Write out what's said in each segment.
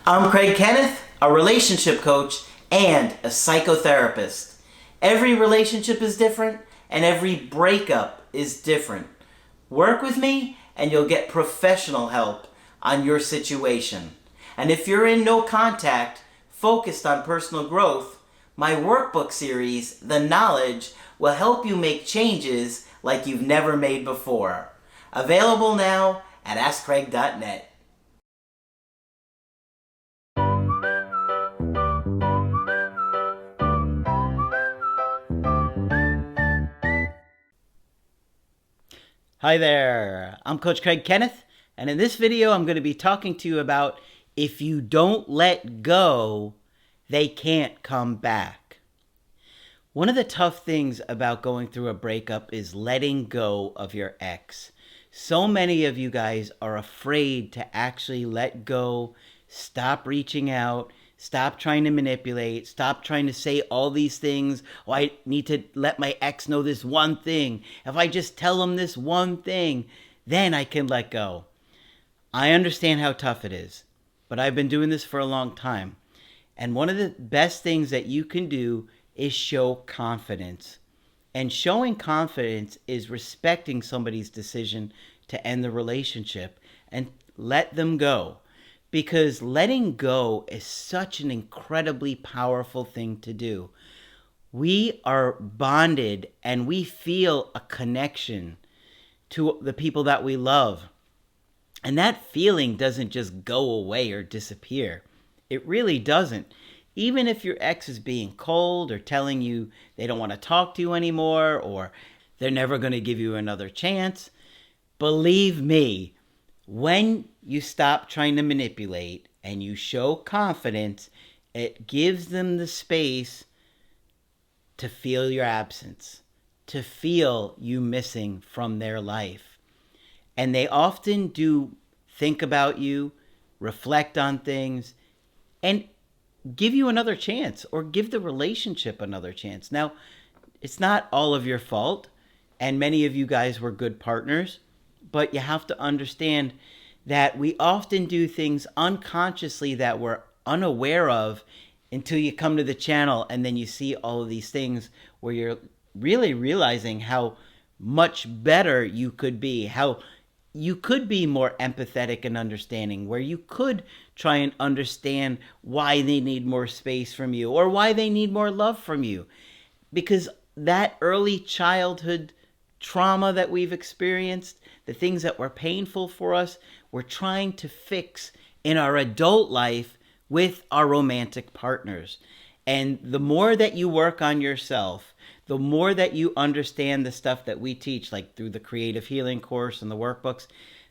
I'm Craig Kenneth, a relationship coach and a psychotherapist. Every relationship is different and every breakup is different. Work with me and you'll get professional help on your situation. And if you're in no contact, focused on personal growth, my workbook series, The Knowledge, will help you make changes like you've never made before. Available now at AskCraig.net. Hi there, I'm Coach Craig Kenneth, and in this video I'm going to be talking to you about if you don't let go, they can't come back. One of the tough things about going through a breakup is letting go of your ex. So many of you guys are afraid to actually let go, stop reaching out, stop trying to manipulate, stop trying to say all these things. Oh, I need to let my ex know this one thing. If I just tell him this one thing, then I can let go. I understand how tough it is, but I've been doing this for a long time. And one of the best things that you can do is show confidence. And showing confidence is respecting somebody's decision to end the relationship and let them go. Because letting go is such an incredibly powerful thing to do. We are bonded and we feel a connection to the people that we love. And that feeling doesn't just go away or disappear. It really doesn't. Even if your ex is being cold or telling you they don't want to talk to you anymore or they're never going to give you another chance, believe me, when you stop trying to manipulate and you show confidence, it gives them the space to feel your absence, to feel you missing from their life. And they often do think about you, reflect on things, and give you another chance or give the relationship another chance. Now, it's not all of your fault, and many of you guys were good partners, but you have to understand that we often do things unconsciously that we're unaware of until you come to the channel and then you see all of these things where you're really realizing how much better you could be, how you could be more empathetic and understanding, where you could try and understand why they need more space from you or why they need more love from you. Because that early childhood trauma that we've experienced, the things that were painful for us, we're trying to fix in our adult life with our romantic partners. And the more that you work on yourself, the more that you understand the stuff that we teach, like through the Creative Healing course and the workbooks,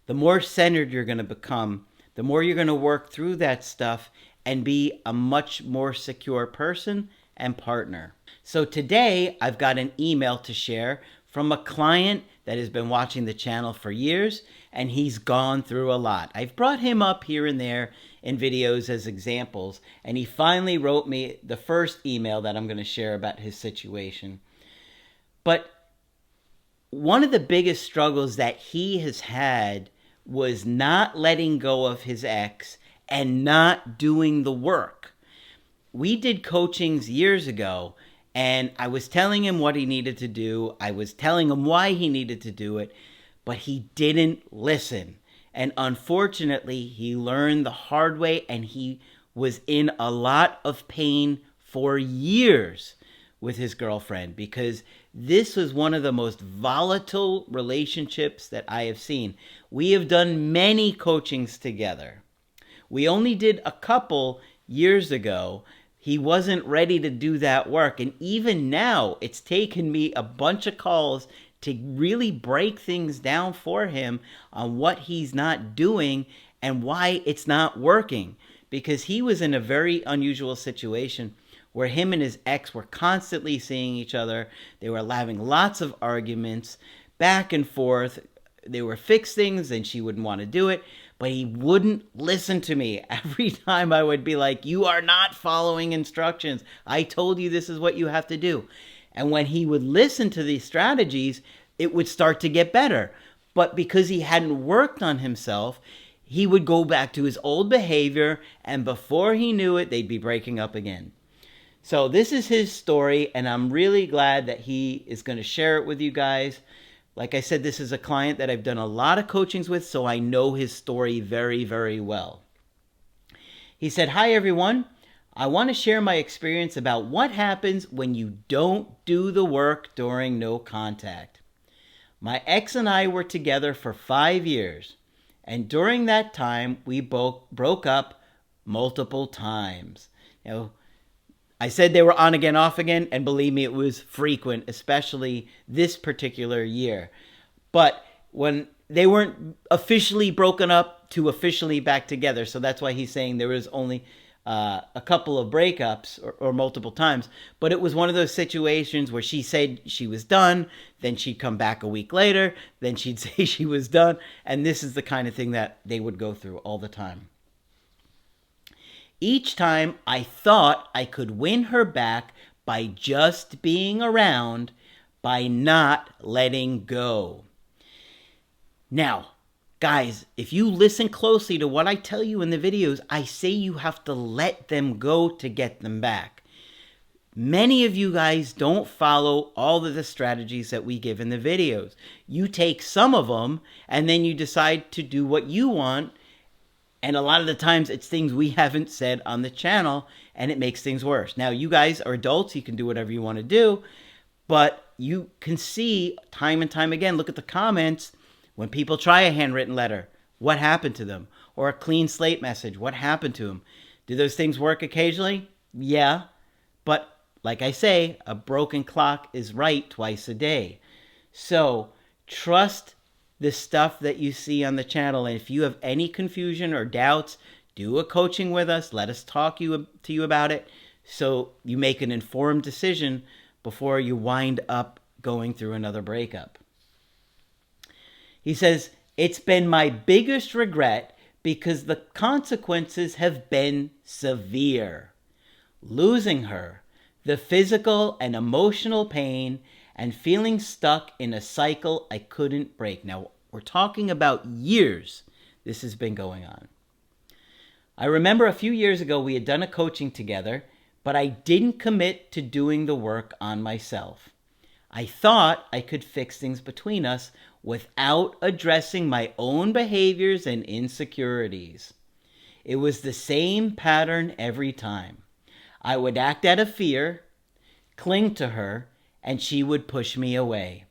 the more centered you're going to become, the more you're going to work through that stuff and be a much more secure person and partner. So today, I've got an email to share from a client that has been watching the channel for years, and he's gone through a lot. I've brought him up here and there in videos as examples, and he finally wrote me the first email that I'm going to share about his situation. But one of the biggest struggles that he has had was not letting go of his ex and not doing the work. We did coachings years ago, and I was telling him what he needed to do. I was telling him why he needed to do it, but he didn't listen. And unfortunately, he learned the hard way, and he was in a lot of pain for years with his girlfriend, because this was one of the most volatile relationships that I have seen. We have done many coachings together. We only did a couple years ago. He wasn't ready to do that work. And even now, it's taken me a bunch of calls to really break things down for him on what he's not doing and why it's not working. Because he was in a very unusual situation where him and his ex were constantly seeing each other. They were having lots of arguments, back and forth. They were fix things and she wouldn't want to do it. But he wouldn't listen to me. Every time I would be like, you are not following instructions. I told you this is what you have to do. And when he would listen to these strategies, it would start to get better. But because he hadn't worked on himself, he would go back to his old behavior, and before he knew it, they'd be breaking up again. So this is his story, and I'm really glad that he is going to share it with you guys. Like I said, this is a client that I've done a lot of coachings with, so I know his story very, very well. He said, "Hi, everyone. I want to share my experience about what happens when you don't do the work during no contact. My ex and I were together for 5 years, and during that time, we both broke up multiple times." I said they were on again, off again, and believe me, it was frequent, especially this particular year. But when they weren't officially broken up to officially back together, so that's why he's saying there was only a couple of breakups or multiple times. But it was one of those situations where she said she was done, then she'd come back a week later, then she'd say she was done, and this is the kind of thing that they would go through all the time. Each time I thought I could win her back by just being around, by not letting go. Now, guys, if you listen closely to what I tell you in the videos, I say you have to let them go to get them back. Many of you guys don't follow all of the strategies that we give in the videos. You take some of them and then you decide to do what you want. And a lot of the times it's things we haven't said on the channel, and it makes things worse. Now, you guys are adults. You can do whatever you want to do. But you can see time and time again, look at the comments, when people try a handwritten letter, what happened to them? Or a clean slate message, what happened to them? Do those things work occasionally? Yeah. But like I say, a broken clock is right twice a day. So trust the stuff that you see on the channel. And if you have any confusion or doubts, do a coaching with us. Let us talk to you about it so you make an informed decision before you wind up going through another breakup. He says, "It's been my biggest regret because the consequences have been severe. Losing her, the physical and emotional pain, and feeling stuck in a cycle I couldn't break." Now, we're talking about years this has been going on. "I remember a few years ago we had done a coaching together, but I didn't commit to doing the work on myself. I thought I could fix things between us without addressing my own behaviors and insecurities. It was the same pattern every time. I would act out of fear, cling to her, and she would push me away.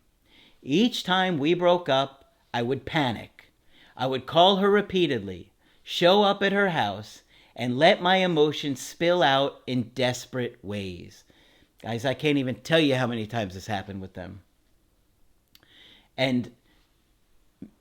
Each time we broke up, I would panic. I would call her repeatedly, show up at her house, and let my emotions spill out in desperate ways." Guys, I can't even tell you how many times this happened with them. And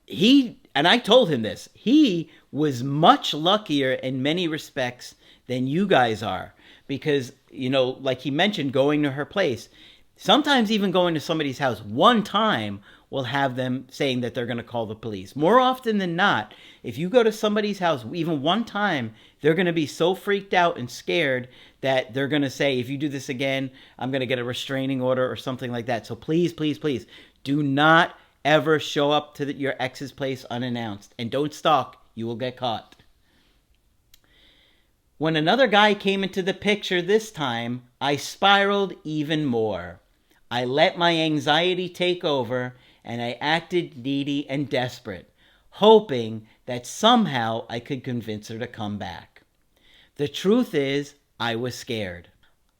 I told him this, he was much luckier in many respects than you guys are. Because, like he mentioned, going to her place, sometimes even going to somebody's house one time will have them saying that they're going to call the police. More often than not, if you go to somebody's house even one time, they're going to be so freaked out and scared that they're going to say, if you do this again, I'm going to get a restraining order or something like that. So please, please, please, do not ever show up to your ex's place unannounced. And don't stalk. You will get caught. "When another guy came into the picture this time, I spiraled even more. I let my anxiety take over, and I acted needy and desperate, hoping that somehow I could convince her to come back. The truth is, I was scared.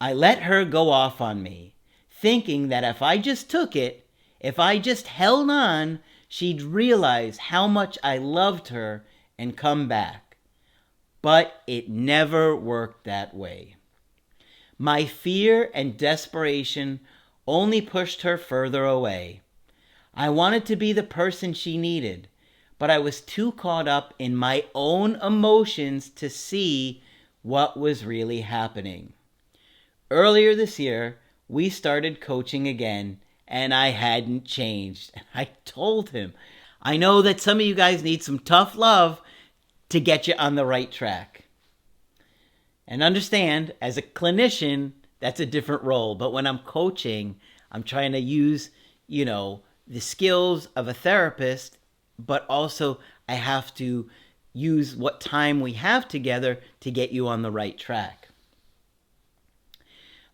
I let her go off on me, thinking that if I just took it, if I just held on, she'd realize how much I loved her and come back. But it never worked that way. My fear and desperation only pushed her further away. I wanted to be the person she needed, but I was too caught up in my own emotions to see what was really happening. Earlier this year, we started coaching again, and I hadn't changed. And I told him, I know that some of you guys need some tough love to get you on the right track. And understand, as a clinician, that's a different role. But when I'm coaching, I'm trying to use, the skills of a therapist, but also I have to use what time we have together to get you on the right track.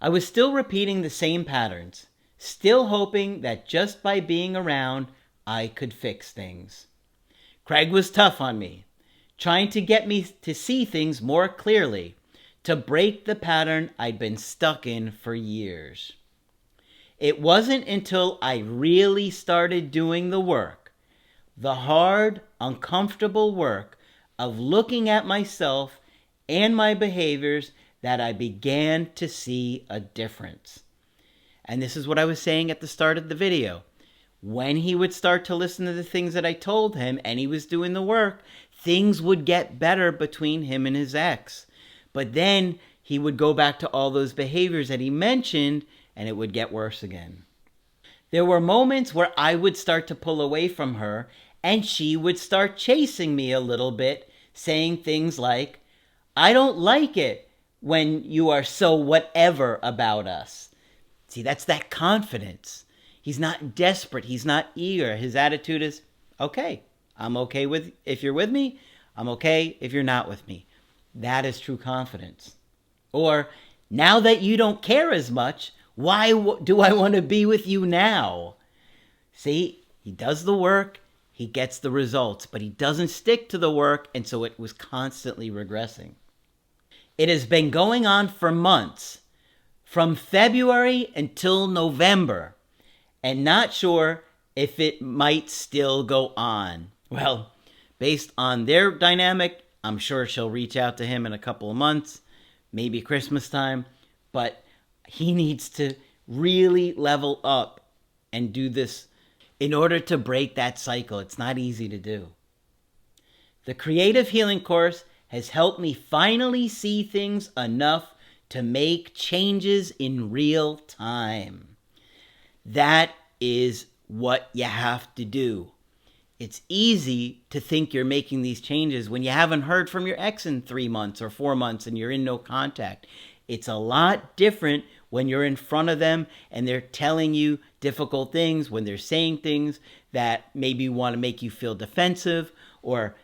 I was still repeating the same patterns, still hoping that just by being around, I could fix things. Craig was tough on me, trying to get me to see things more clearly, to break the pattern I'd been stuck in for years. It wasn't until I really started doing the work, the hard, uncomfortable work of looking at myself and my behaviors, that I began to see a difference. And this is what I was saying at the start of the video. When he would start to listen to the things that I told him and he was doing the work, things would get better between him and his ex. But then he would go back to all those behaviors that he mentioned and it would get worse again. There were moments where I would start to pull away from her and she would start chasing me a little bit, saying things like, "I don't like it when you are so whatever about us." See, that's that confidence. He's not desperate. He's not eager. His attitude is, okay, I'm okay with if you're with me. I'm okay if you're not with me. That is true confidence. Or, now that you don't care as much, why do I want to be with you now? See, he does the work, he gets the results, but he doesn't stick to the work, and so it was constantly regressing. It has been going on for months, from February until November, and not sure if it might still go on. Well, based on their dynamic, I'm sure she'll reach out to him in a couple of months, maybe Christmas time, but he needs to really level up and do this in order to break that cycle. It's not easy to do. The Creative Healing course has helped me finally see things enough to make changes in real time. That is what you have to do. It's easy to think you're making these changes when you haven't heard from your ex in 3 months or 4 months and you're in no contact. It's a lot different when you're in front of them and they're telling you difficult things, when they're saying things that maybe want to make you feel defensive, or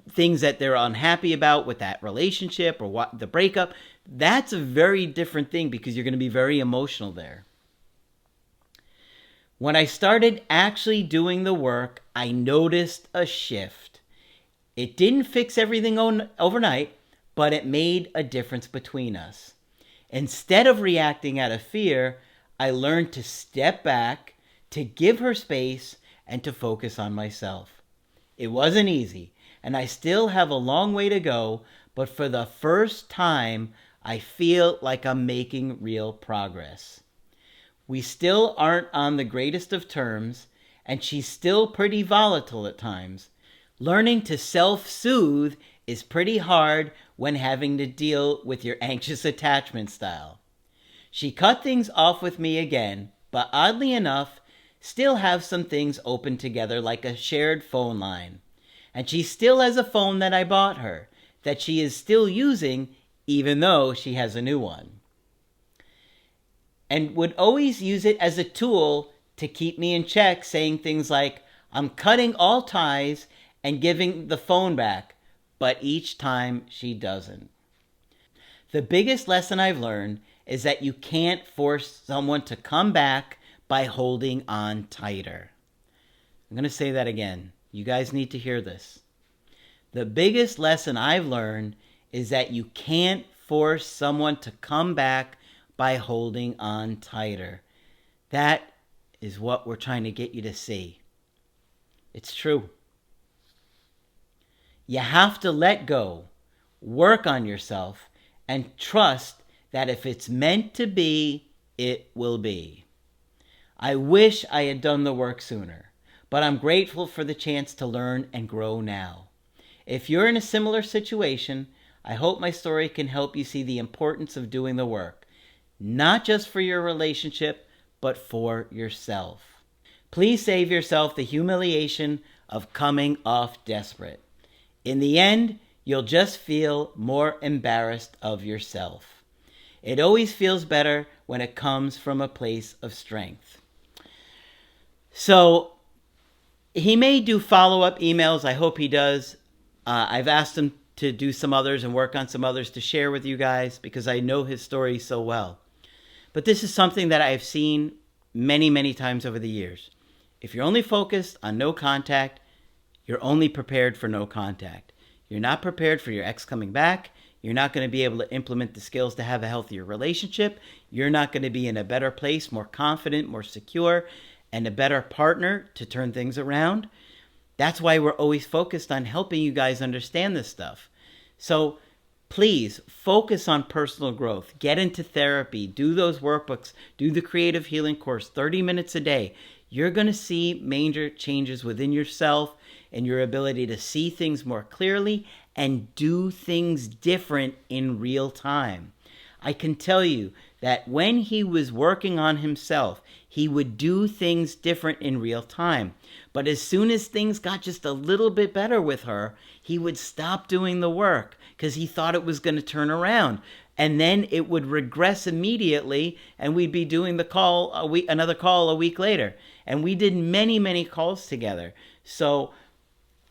things that they're unhappy about with that relationship or what the breakup. That's a very different thing because you're going to be very emotional there. When I started actually doing the work, I noticed a shift. It didn't fix everything overnight, but it made a difference between us. Instead of reacting out of fear, I learned to step back, to give her space, and to focus on myself. It wasn't easy, and I still have a long way to go, but for the first time, I feel like I'm making real progress. We still aren't on the greatest of terms, and she's still pretty volatile at times. Learning to self-soothe is pretty hard when having to deal with your anxious attachment style. She cut things off with me again, but oddly enough, still have some things open together like a shared phone line. And she still has a phone that I bought her, that she is still using even though she has a new one. And would always use it as a tool to keep me in check, saying things like, "I'm cutting all ties and giving the phone back," but each time she doesn't. The biggest lesson I've learned is that you can't force someone to come back by holding on tighter. I'm going to say that again. You guys need to hear this. The biggest lesson I've learned is that you can't force someone to come back by holding on tighter. That is what we're trying to get you to see. It's true. You have to let go, work on yourself, and trust that if it's meant to be, it will be. I wish I had done the work sooner, but I'm grateful for the chance to learn and grow now. If you're in a similar situation, I hope my story can help you see the importance of doing the work, not just for your relationship, but for yourself. Please save yourself the humiliation of coming off desperate. In the end, you'll just feel more embarrassed of yourself. It always feels better when it comes from a place of strength. So, he may do follow-up emails. I hope he does. I've asked him to do some others and work on some others to share with you guys because I know his story so well. But this is something that I've seen many, many times over the years. If you're only focused on no contact, you're only prepared for no contact. You're not prepared for your ex coming back. You're not going to be able to implement the skills to have a healthier relationship. You're not going to be in a better place, more confident, more secure, and a better partner to turn things around. That's why we're always focused on helping you guys understand this stuff. So please focus on personal growth. Get into therapy. Do those workbooks. Do the creative healing course, 30 minutes a day. You're going to see major changes within yourself and your ability to see things more clearly and do things different in real time. I can tell you that when he was working on himself, he would do things different in real time. But as soon as things got just a little bit better with her, he would stop doing the work because he thought it was going to turn around. And then it would regress immediately, and we'd be doing another call a week later. And we did many, many calls together. So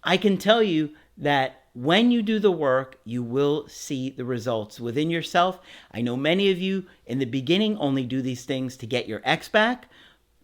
I can tell you that when you do the work, you will see the results within yourself. I know many of you in the beginning only do these things to get your ex back.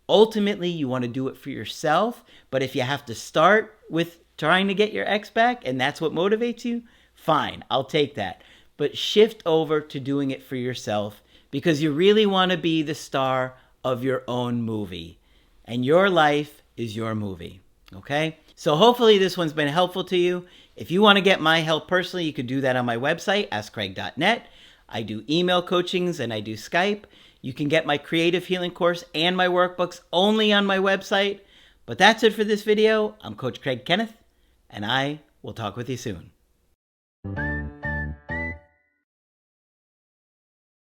Ultimately, you want to do it for yourself. But if you have to start with trying to get your ex back and that's what motivates you, fine, I'll take that. But shift over to doing it for yourself because you really want to be the star of your own movie. And your life is your movie. Okay? So hopefully this one's been helpful to you. If you want to get my help personally, you can do that on my website, askcraig.net. I do email coachings and I do Skype. You can get my creative healing course and my workbooks only on my website. But that's it for this video. I'm Coach Craig Kenneth, and I will talk with you soon.